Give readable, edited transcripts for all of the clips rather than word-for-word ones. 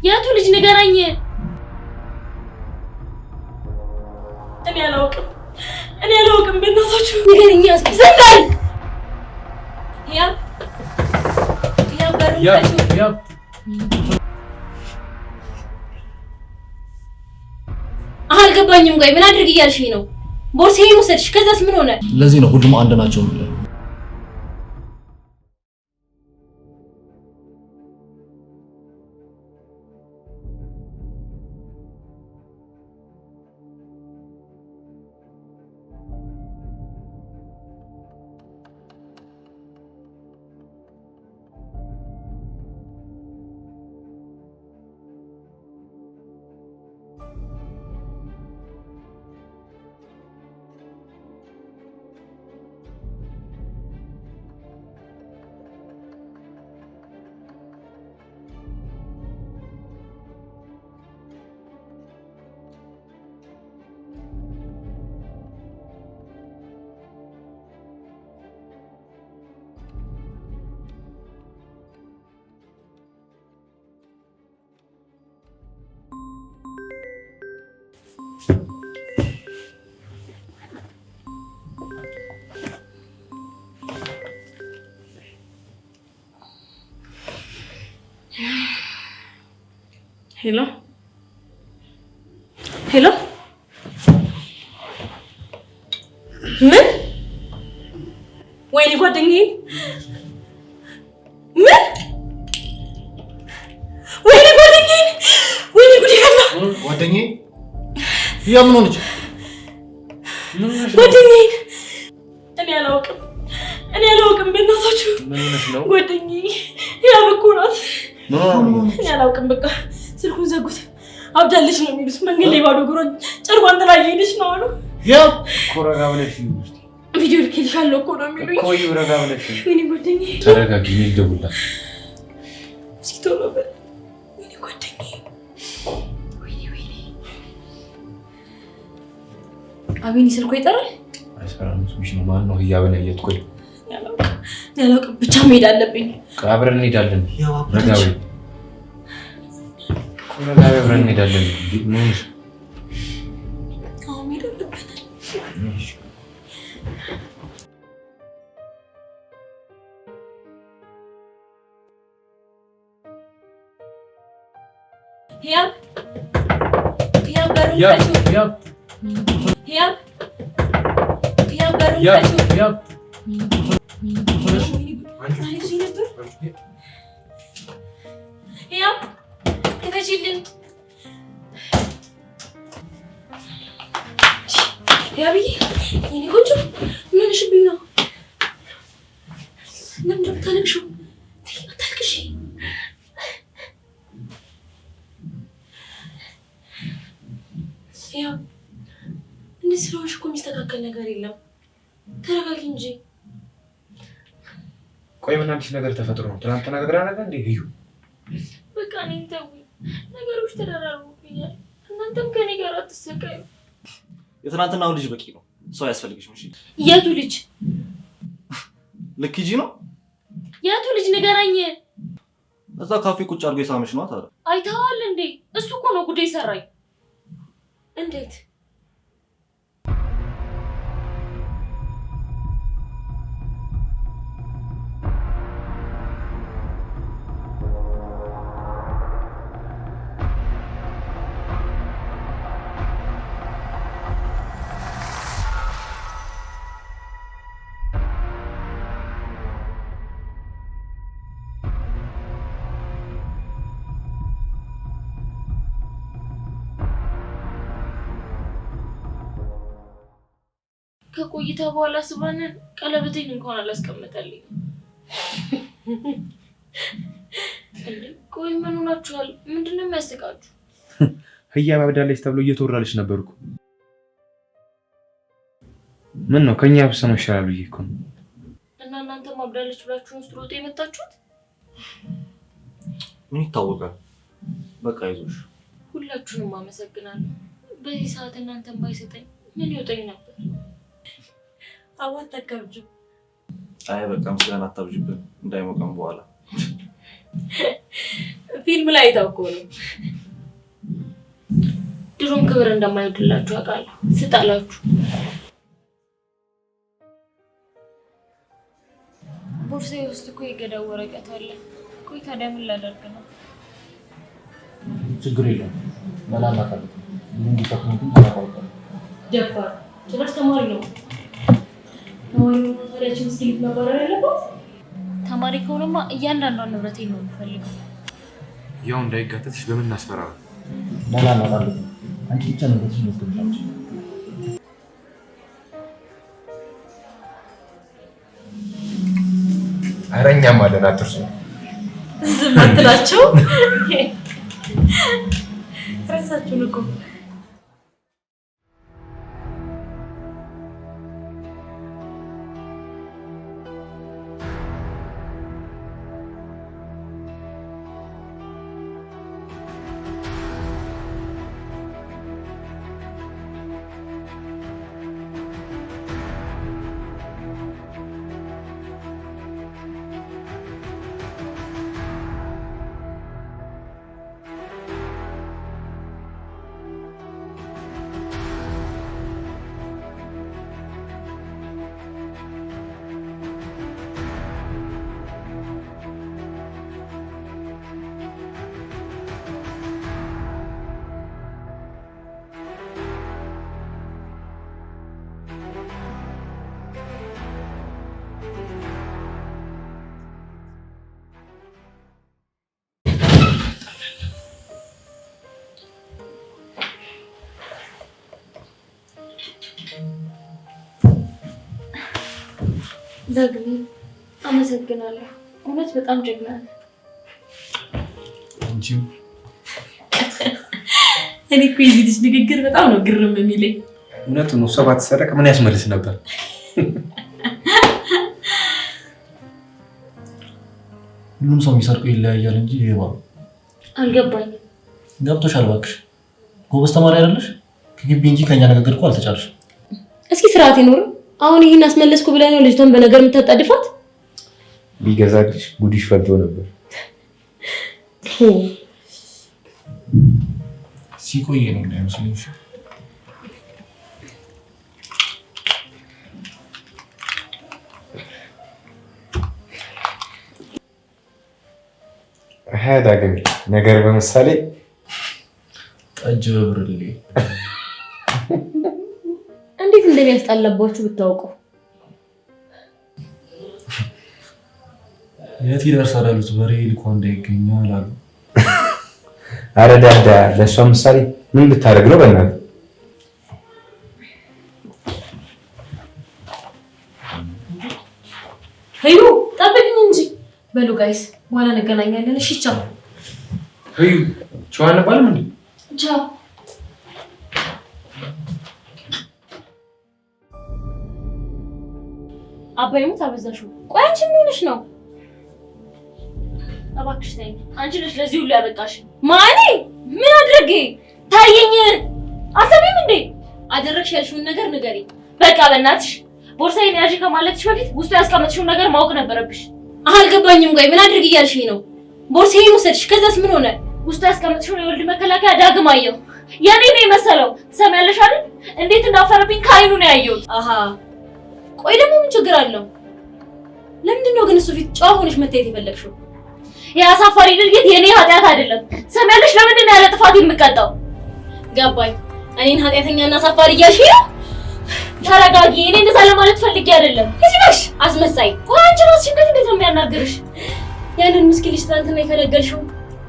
ያቱ ልጅ ንገረኝ። እኔ አላውቅም በእናታችሁ ንገረኝ። ዝም በል ያ አልገባኝም። ቆይ ምን አድርግ እያልሽኝ ነው? ቦርሳዬን ወሰድሽ፣ ከዛስ ምን ሆነ? ለዚህ ነው ሁሉም አንድ ናቸው ማለት ነው። ሄሎ ሄሎ ምን ወይኔ ጓደኛዬ ምን ወይኔ ጓደኛዬ ወይኔ ጉድ ያለ ጓደኛዬ ያ ምን ሆነች? ጓደኛዬ እኔ አላውቅም በእናታችሁ ምን ሆነሽ ነው? ጓደኛዬ ያ በኩራት እኔ አላውቅም በቃ ስልኩን ዘጉት። አብዳለች ነው የሚሉት። መንገድ ላይ ባዶ እግሯን ጨርቋን ጥላ እየሄደች ነው አሉ። ያ ኮረጋ ብለሽ ነው ቪዲዮ ልኬልሻለሁ እኮ ነው የሚሉኝ። ቆይ ረጋ ብለሽ ወይኔ ጓደኛዬ ተረጋጊ። እኔ ልደውልላት እስኪ ቶሎ በል። ወይኔ ጓደኛዬ ወይኔ አቤኒ ስልኩ ይጠራል። አይሰራም። ስምሽ ነው ማን ነው? እያበለየት ቆይ ያላውቅም ብቻ መሄድ አለብኝ። አብረን እንሄዳለን። ረጋ በይ አብረን እንሄዳለን። ምን አሁን መሄድ አለብን። ያብዬ የኔ ቆንጆ ምን ሆነሽብኝ ነው? ለምን እንደምታለቅሽው? አታልቅሽ። ያው እንዴት ስለሆንሽ እኮ የሚስተካከል ነገር የለም። ተረጋጊ እንጂ። ቆይ ምን አዲስ ነገር ተፈጥሮ ነው? ትናንት ተናግራ ነበር እንዴ? እዩ በቃ እኔን ተውኝ። ነገሮች ተደራርበውብኛል። እናንተም ከኔ ጋር አትሰቃዩ። የትናንትናው ልጅ በቂ ነው። ሰው ያስፈልግሽ። እሺ የቱ ልጅ? ልክ ሂጂ ነው። የቱ ልጅ ንገረኝ። እዛ ካፌ ቁጭ አድርጎ የሳመሽ ነው ታዲያ። አይተኸዋል እንዴ? እሱ እኮ ነው ጉዴ ሰራኝ። እንዴት? ከቆይታ በኋላ ስባንን ቀለበቴን እንኳን አላስቀምጠልኝ። ቆይ ምን ሆናችኋል? ምንድነው የሚያስቃችሁ? ህያ ማብዳለች ተብሎ እየተወራለች ነበርኩ። ምን ነው ከኛ ብሰማ ይሻላል ብዬ እኮ ነው። እና እናንተ ማብዳለች ብላችሁ ነው ስትሮጡ የመጣችሁት? ምን ይታወቃል። በቃ ይዞሽ። ሁላችሁንም አመሰግናለሁ። በዚህ ሰዓት እናንተን ባይሰጠኝ ምን ይወጣኝ ነበር? አዋት ተከብጁ። አይ በቃ ምስጋና አታብዥብን እንዳይሞቀን በኋላ። ፊልም ላይ ታውቆ ነው። ድሮም ክብር እንደማይወድላችሁ አውቃለሁ። ስጣላችሁ ቦርሳዬ ውስጥ እኮ የገዳው ወረቀት አለ። ቆይ ታዲያ ምን ላደርግ ነው? ችግር የለም መላላት አለ። ምን ቢጠቅሙኝ ተናቀቀ ደፋር ጭራሽ ተማሪ ነው። ተማሪ ነው ታዲያችን ስሊፕ መባረር ያለበት። ተማሪ ከሆነማ እያንዳንዷን ንብረቴን ነው የምፈልገው። ያው እንዳይጋተትሽ በምን እናስፈራራ? መላላት አለ። አንቺ ብቻ ነገርሽ መስከረም አረኛም አለን አትርሱ። ዝም አትላቸው። ራሳችሁን እኮ ዳግም አመሰግናለሁ። እውነት በጣም ጀግና ነህ። አንቺም እኔ እኮ የዚህ ልጅ ንግግር በጣም ነው ግርም የሚለኝ። እውነቱን ነው። ሰባት ሰረቀ ምን ያስመልስ ነበር? ሁሉም ሰው የሚሰርቀው ይለያያል እንጂ ይሄባ አልገባኝም። ገብቶሻል እባክሽ። ጎበዝ ተማሪ አይደለሽ? ከግቢ እንጂ ከኛ ንግግር እኮ አልተጫልሽም። እስኪ ስርዓት ይኖር። አሁን ይሄን አስመለስኩ ብለህ ነው ልጅቷን በነገር የምታጣድፋት? ቢገዛልሽ ጉድሽ ፈልቶ ነበር። ሲቆይ ነው እንዳይመስልሽ። ዳግም ነገር በምሳሌ ጠጅ በብርሌ እንዴት እንደሚያስጣላባችሁ ብታውቁ። የት ይደርሳል ያሉት በሬ ልኮ እንዳይገኛል አሉ። አረ ዳዳ ለሷ ምሳሌ ምን ልታደርግ ነው? በእናትህ ሄዩ ጠብቅኝ እንጂ። በሉ ጋይስ በኋላ እንገናኛለን። እሺ ቻው። ሄዩ ቻው አንባልም እንዴ? ቻው። አባይሙ ታበዛሽው። ቆይ አንቺ ምን ሆነሽ ነው? እባክሽ ተይኝ። አንቺ ነሽ ለዚህ ሁሉ ያበቃሽ። ማኔ ምን አድርጌ ታየኝ? አሰቢም እንዴ? አደረግሽ ያልሽውን ነገር ንገሪ። በቃ በእናትሽ ቦርሳዬን ያዢ ከማለትሽ በፊት ውስጡ ያስቀመጥሽውን ነገር ማወቅ ነበረብሽ። አልገባኝም። ቆይ ምን አድርጌ ያልሽኝ ነው? ቦርሳዬን ወሰድሽ፣ ከዛስ ምን ሆነ? ውስጡ ያስቀመጥሽውን የወልድ መከላከያ ዳግም አየሁ። የኔ ነው የመሰለው። ትሰሚያለሽ አይደል? እንዴት እንዳፈረብኝ ከአይኑ ነው ያየሁት። አሃ ቆይ ደግሞ ምን ችግር አለው? ለምንድን ነው ግን እሱ ፊት ጨዋ ሆነሽ መታየት የፈለግሽው? የአሳፋሪ ድርጊት የኔ ኃጢአት አይደለም። ትሰሚያለሽ? ለምንድን ነው ያለ ጥፋት የምቀጣው? ገባኝ። እኔን ኃጢአተኛና አሳፋሪ እያልሽ ነው? ተረጋጊ። እኔ እንደዛ ለማለት ፈልጌ አይደለም። እሺ አስመሳይ። ቆይ አንቺ ራስሽ እንዴት ነው የሚያናግርሽ? ያንን ምስኪን ልጅ ትናንትና የፈነገልሽው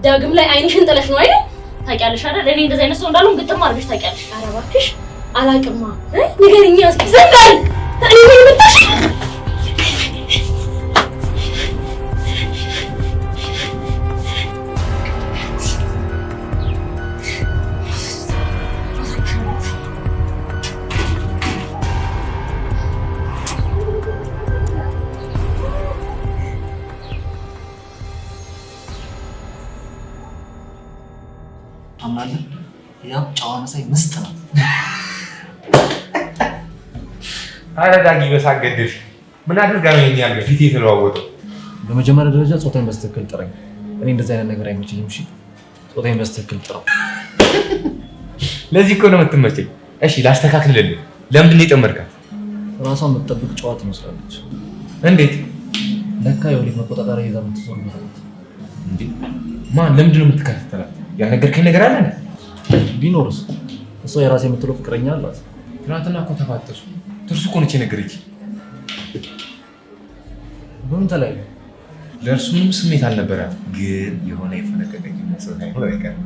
ዳግም ላይ አይንሽን ጥለሽ ነው አይደል? ታውቂያለሽ አይደል? እኔ እንደዛ አይነት ሰው እንዳልሆን ግጥም አድርገሽ ታውቂያለሽ። ኧረ እባክሽ አላቅማ። ንገሪኝ እስኪ። ዝም በል። እኔ ምን መጣሽ? አምናለሁ። ያው ጨዋ መሳይ ምስጥ ነው። አረ ዳጊ በሳገድሽ ምን አድርጋ ነው ይሄን ያልገ ፊት የተለዋወጠው? በመጀመሪያ ደረጃ ጾታን በስትክክል ጥረኝ። እኔ እንደዚህ አይነት ነገር አይመቸኝም። እሺ ጾታዬን በስትክክል ጥራው። ለዚህ እኮ ነው የምትመቸኝ። እሺ ላስተካክልልህ። ለምንድን ነው የጠመድካት? ራሷን የምትጠብቅ ጨዋት ትመስላለች። እንዴት? ለካ የወሊድ መቆጣጠሪያ ይዛ የምትዞር ነው እንዴ? ማን? ለምንድን ነው የምትከታተላት? ያልነገርከኝ ነገር አለ? ቢኖርስ? እሷ የራሴ የምትለው ፍቅረኛ አላት። ትናንትና እኮ ተፋጠሱ። ትርሱ እኮ ነች የነገረችኝ። በምን ተለያዩ? ለእርሱ ምንም ስሜት አልነበራትም፣ ግን የሆነ የፈነቀቀኝ መስሎኝ ሳይሆን አይቀርም።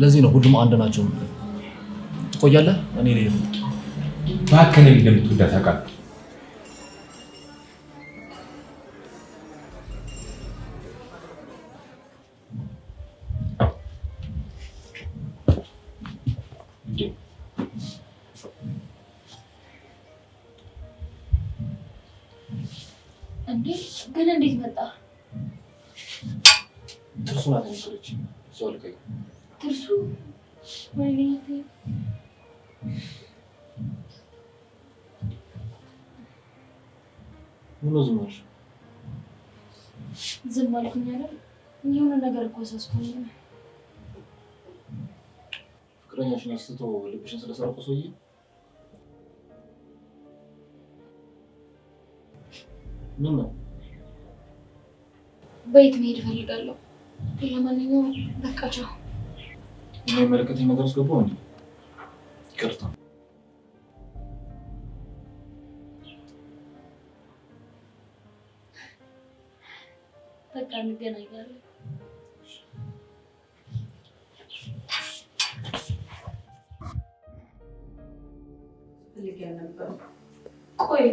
ለዚህ ነው ሁሉም አንድ ናቸው። ትቆያለህ? እኔ ልሄድ ነው። እባክህ እኔን እንደምትወዳት አውቃለሁ። እንዴ ግን እንዴት መጣ? ትርሱ ናት የነገረችኝ። እዛው ልቀኝ። ትርሱ ወይኔ ምን ዝም አልሽ? ዝም አልኩኝ አይደል? የሆነ ነገር እኮ አሳስቶኝ ነው። ፍቅረኛሽን አስተቶ ልብሽን ስለሰረቁ ሰውዬ ምን ነው? በየት መሄድ እፈልጋለሁ። ለማንኛውም በቃ ቻው። የማይመለከተኝ ነገር ውስጥ ገባሁ እንዴ? ይቅርታ። በቃ እንገናኛለን። ቆይ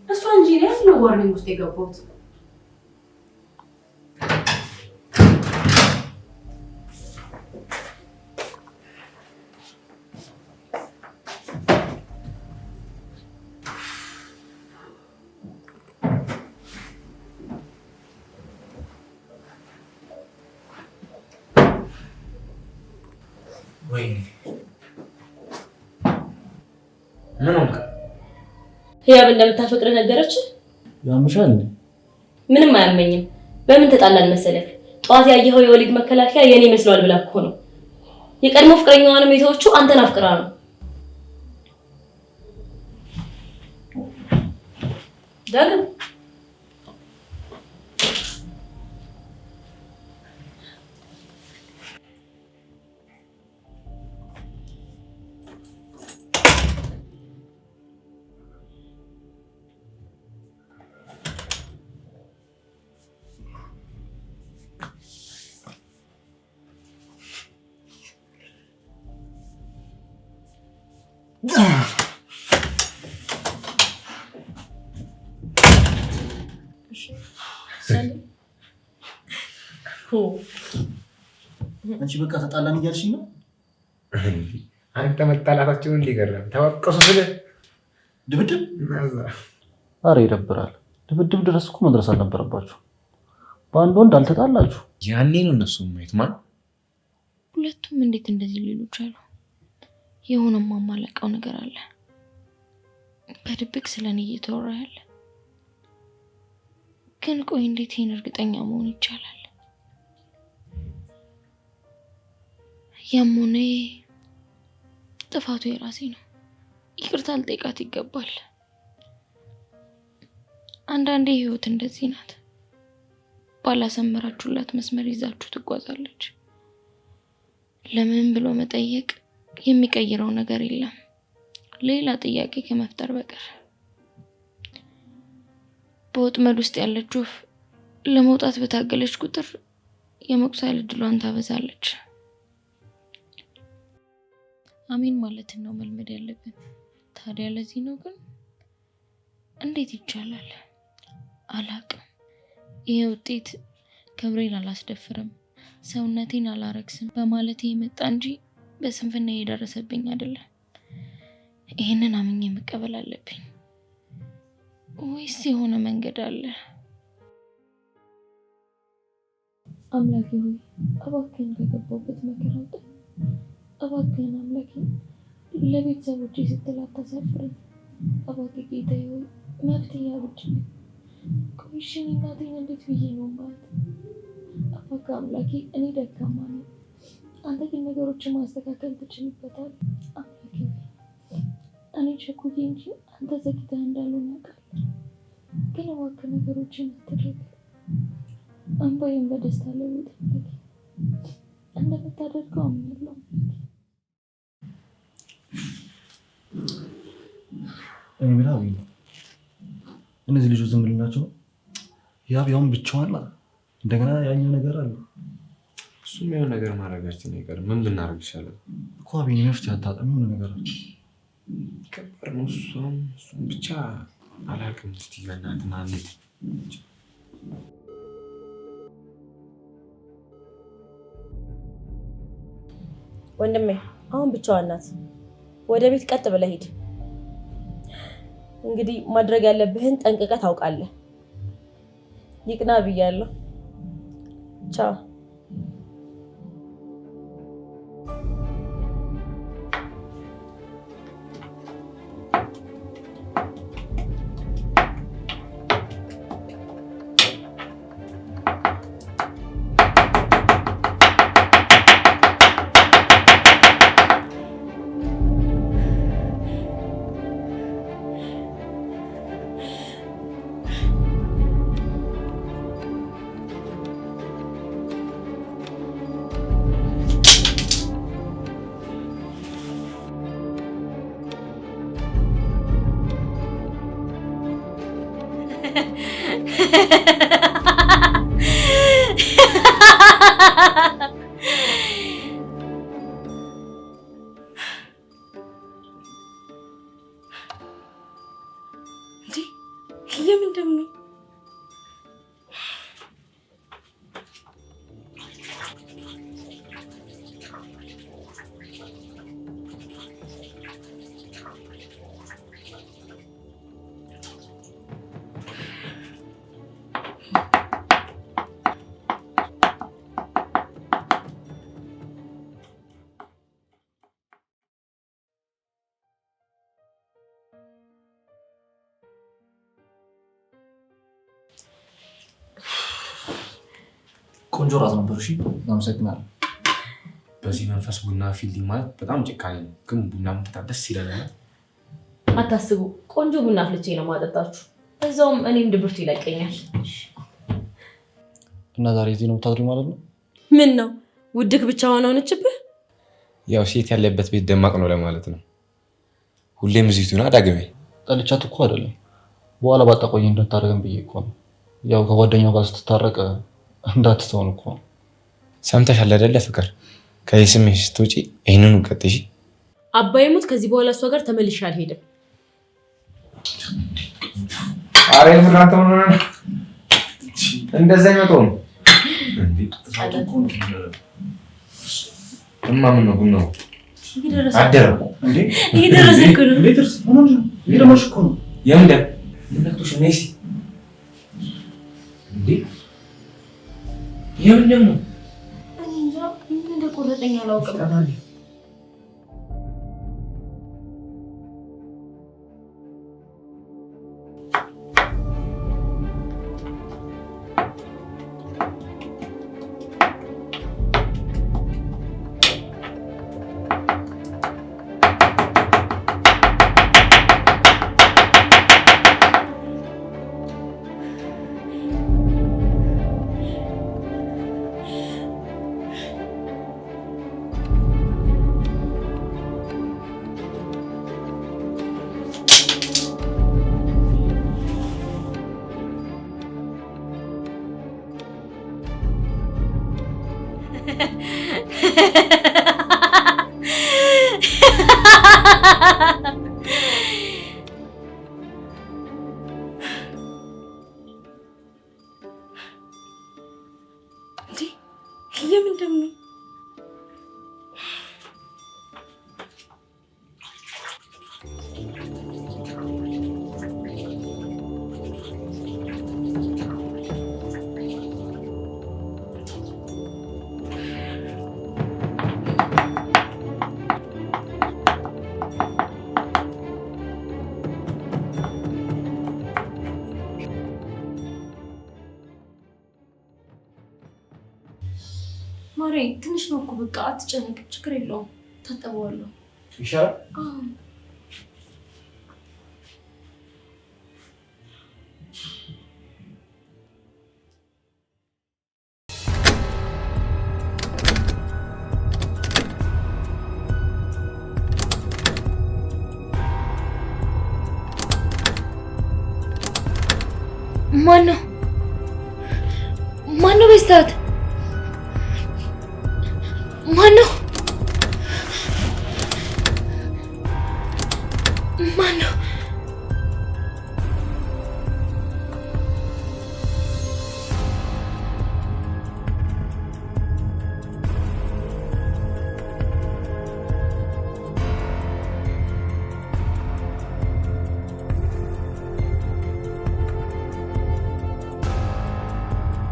እሷ እንጂ እኔ ነው ዋርኒንግ ውስጥ የገባሁት። ወይኔ ምን ሆንክ? ህያብ እንደምታፈቅር ነገረች። ያምሻል እንዴ? ምንም አያመኝም። በምን ተጣላን መሰለክ? ጠዋት ያየኸው የወሊድ መከላከያ የኔ መስሏል ብላ እኮ ነው። የቀድሞ ፍቅረኛዋንም የተወችው አንተን አፍቅራ ነው። ዳግም አንቺ በቃ ተጣላን እያልሽኝ ነው? አንተ መጣላታቸውን እንዲገርም ተወቀሱ ስለ ድብድብ። አረ ይደብራል። ድብድብ ድረስ እኮ መድረስ አልነበረባችሁ። በአንድ ወንድ አልተጣላችሁ። ያኔ ነው እነሱ ማየት ማን ሁለቱም እንዴት እንደዚህ ሊሉ ቻሉ? የሆነ ማማለቀው ነገር አለ በድብቅ ስለኔ እየተወራ ያለ። ግን ቆይ እንዴት ይሄን እርግጠኛ መሆን ይቻላል? ያሞኔ ጥፋቱ የራሴ ነው። ይቅርታ ልጠይቃት ይገባል። አንዳንዴ ህይወት እንደዚህ ናት። ባላሰመራችሁላት መስመር ይዛችሁ ትጓዛለች። ለምን ብሎ መጠየቅ የሚቀይረው ነገር የለም ሌላ ጥያቄ ከመፍጠር በቀር። በወጥመድ ውስጥ ያለች ወፍ ለመውጣት በታገለች ቁጥር የመቁሰል ዕድሏን ታበዛለች። አሜን ማለትን ነው መልመድ ያለብን። ታዲያ ለዚህ ነው ግን እንዴት ይቻላል? አላቅም። ይሄ ውጤት ክብሬን አላስደፍርም፣ ሰውነቴን አላረክስም በማለቴ የመጣ እንጂ በስንፍና የደረሰብኝ አይደለም። ይሄንን አምኜ መቀበል አለብኝ። ወይስ የሆነ መንገድ አለ? አምላኬ ሆይ እባክህን ከገባሁበት መከራ አውጣኝ። እባክህን አምላኬ ለቤተሰቦቼ ስትል አታሳፍረኝ። እባክህ ጌታዬ ሆይ መፍትሄ አብጅልኝ። ቆይ እሺ እናቴን እንዴት ብዬ ነው ማለት? በቃ አምላኬ እኔ ደካማ ነኝ። አንተ ግን ነገሮችን ማስተካከል ትችልበታል። አምላኬ እኔ ቸኩዬ እንጂ አንተ ዘግተህ እንዳልሆነ አውቃለሁ። ግን እባክህ ነገሮችን አትደረግ። እንባዬን በደስታ ለውጥ አምላኬ። እንደምታደርገው አምናለሁ። እኔ ምን አብይ ነው እነዚህ ልጆች ዝም ብለናቸው ያው ብቻዋን እንደገና ያኛው ነገር አለ። እሱም የሆነ ነገር ማድረጋችን አይቀርም። ምን ብናደርግ ይሻላል እኮ አብይ መፍትሄ አታጣም። የሆነ ነገር አለ። ከባድ ነው። እሱም ብቻ አላውቅም። እስኪ በእናትህ ና እንሂድ። ወንድሜ አሁን ብቻዋን ናት። ወደ ቤት ቀጥ ብለህ ሂድ። እንግዲህ ማድረግ ያለብህን ጠንቅቀህ ታውቃለህ። ይቅና ብያለሁ። ቻው። የምን ደም ነው? ቆንጆ ራት ነበር። እሺ እናመሰግናለን። በዚህ መንፈስ ቡና ፊልዲንግ ማለት በጣም ጭካኔ ነው፣ ግን ቡና መጠጣት ደስ ይላል። አታስቡ፣ ቆንጆ ቡና አፍልቼ ነው ማጠጣችሁ። በዛውም እኔም ድብርቱ ይለቀኛል። እና ዛሬ እዚህ ነው የምታድሪው ማለት ነው? ምን ነው ውድክ ብቻ ሆነችብህ? ያው ሴት ያለበት ቤት ደማቅ ነው ለማለት ነው። ሁሌም እዚህ ትሆና ዳግሜ ጠልቻት እኮ አይደለም፣ በኋላ ባጣቆኝ እንድታረገን ብዬ እኮ ነው። ያው ከጓደኛው ጋር ስትታረቅ እንዳትተውን እኮ ነው። ሰምተሻል አይደለ ፍቅር? ከዚህ ስሜት ስትወጪ ይሄንኑ ቀጥጂ። አባዬ ሙት፣ ከዚህ በኋላ እሷ ጋር ተመልሼ አልሄድም። አሬ ፍራንተ ሆነ እንደዛ ይመጣው እንዴ? ምን ነው ቡናው አደረ እንዴ? እየደረሰ እኮ ነው። ሌትርስ ሆኖ ይደማሽ እኮ ነው። የምንደ ምንነክቶሽ ነይሲ እንዴ? የምን ነው? እኔ እንጃ ምን እንደቆረጠኝ አላውቅም። የምን ደም ነው? ማሬ ትንሽ ነው እኮ በቃ አትጨነቅ፣ ችግር የለውም ታጠበዋለሁ። ይሻላል። ማነው በስታት? ማነው?